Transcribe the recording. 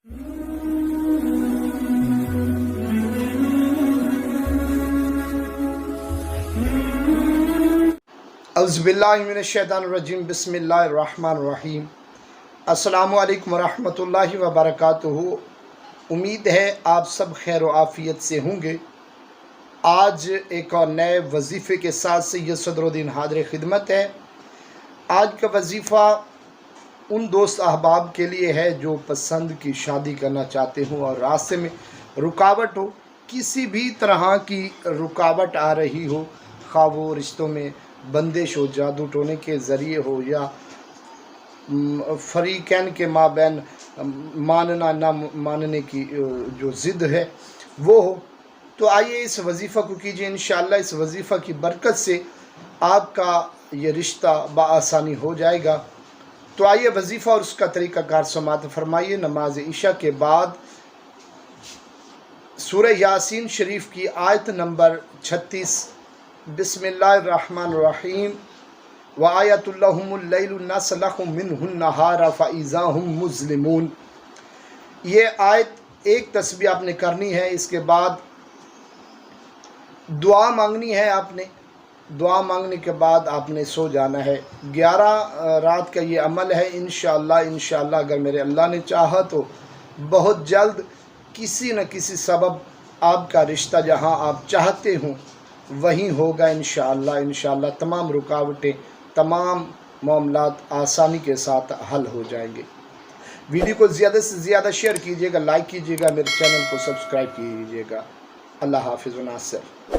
اعوذ باللہ من الشیطان الرجیم، بسم اللہ الرحمن الرحیم۔ السلام علیکم ورحمۃ اللہ وبرکاتہ۔ امید ہے آپ سب خیر و عافیت سے ہوں گے۔ آج ایک اور نئے وظیفے کے ساتھ سید صدر الدین حاضر خدمت ہے۔ آج کا وظیفہ ان دوست احباب کے لیے ہے جو پسند کی شادی کرنا چاہتے ہوں اور راستے میں رکاوٹ ہو، کسی بھی طرح کی رکاوٹ آ رہی ہو، خواہ وہ رشتوں میں بندش ہو، جادو ٹونے کے ذریعے ہو، یا فریقین کے مابین ماننا نہ ماننے کی جو ضد ہے وہ ہو، تو آئیے اس وظیفہ کو کیجیے۔ انشاءاللہ اس وظیفہ کی برکت سے آپ کا یہ رشتہ بآسانی ہو جائے گا۔ تو آئیے وظیفہ اور اس کا طریقہ کار سماعت فرمائیے۔ نماز عشاء کے بعد سورہ یاسین شریف کی آیت نمبر 36، بسم اللہ الرحمن الرحیم، وَآیَةُ لَهُمُ اللَّيْلُ نَسْلَخُ مِنْهُ النَّهَارَ فَإِذَا هُمْ مُظْلِمُونَ۔ یہ آیت ایک تسبیح آپ نے کرنی ہے، اس کے بعد دعا مانگنی ہے آپ نے، دعا مانگنے کے بعد آپ نے سو جانا ہے۔ 11 رات کا یہ عمل ہے۔ انشاءاللہ اگر میرے اللہ نے چاہا تو بہت جلد کسی نہ کسی سبب آپ کا رشتہ جہاں آپ چاہتے ہوں وہیں ہوگا۔ انشاءاللہ تمام رکاوٹیں، تمام معاملات آسانی کے ساتھ حل ہو جائیں گے۔ ویڈیو کو زیادہ سے زیادہ شیئر کیجیے گا، لائک کیجیے گا، میرے چینل کو سبسکرائب کیجیے گا۔ اللہ حافظ و ناصر۔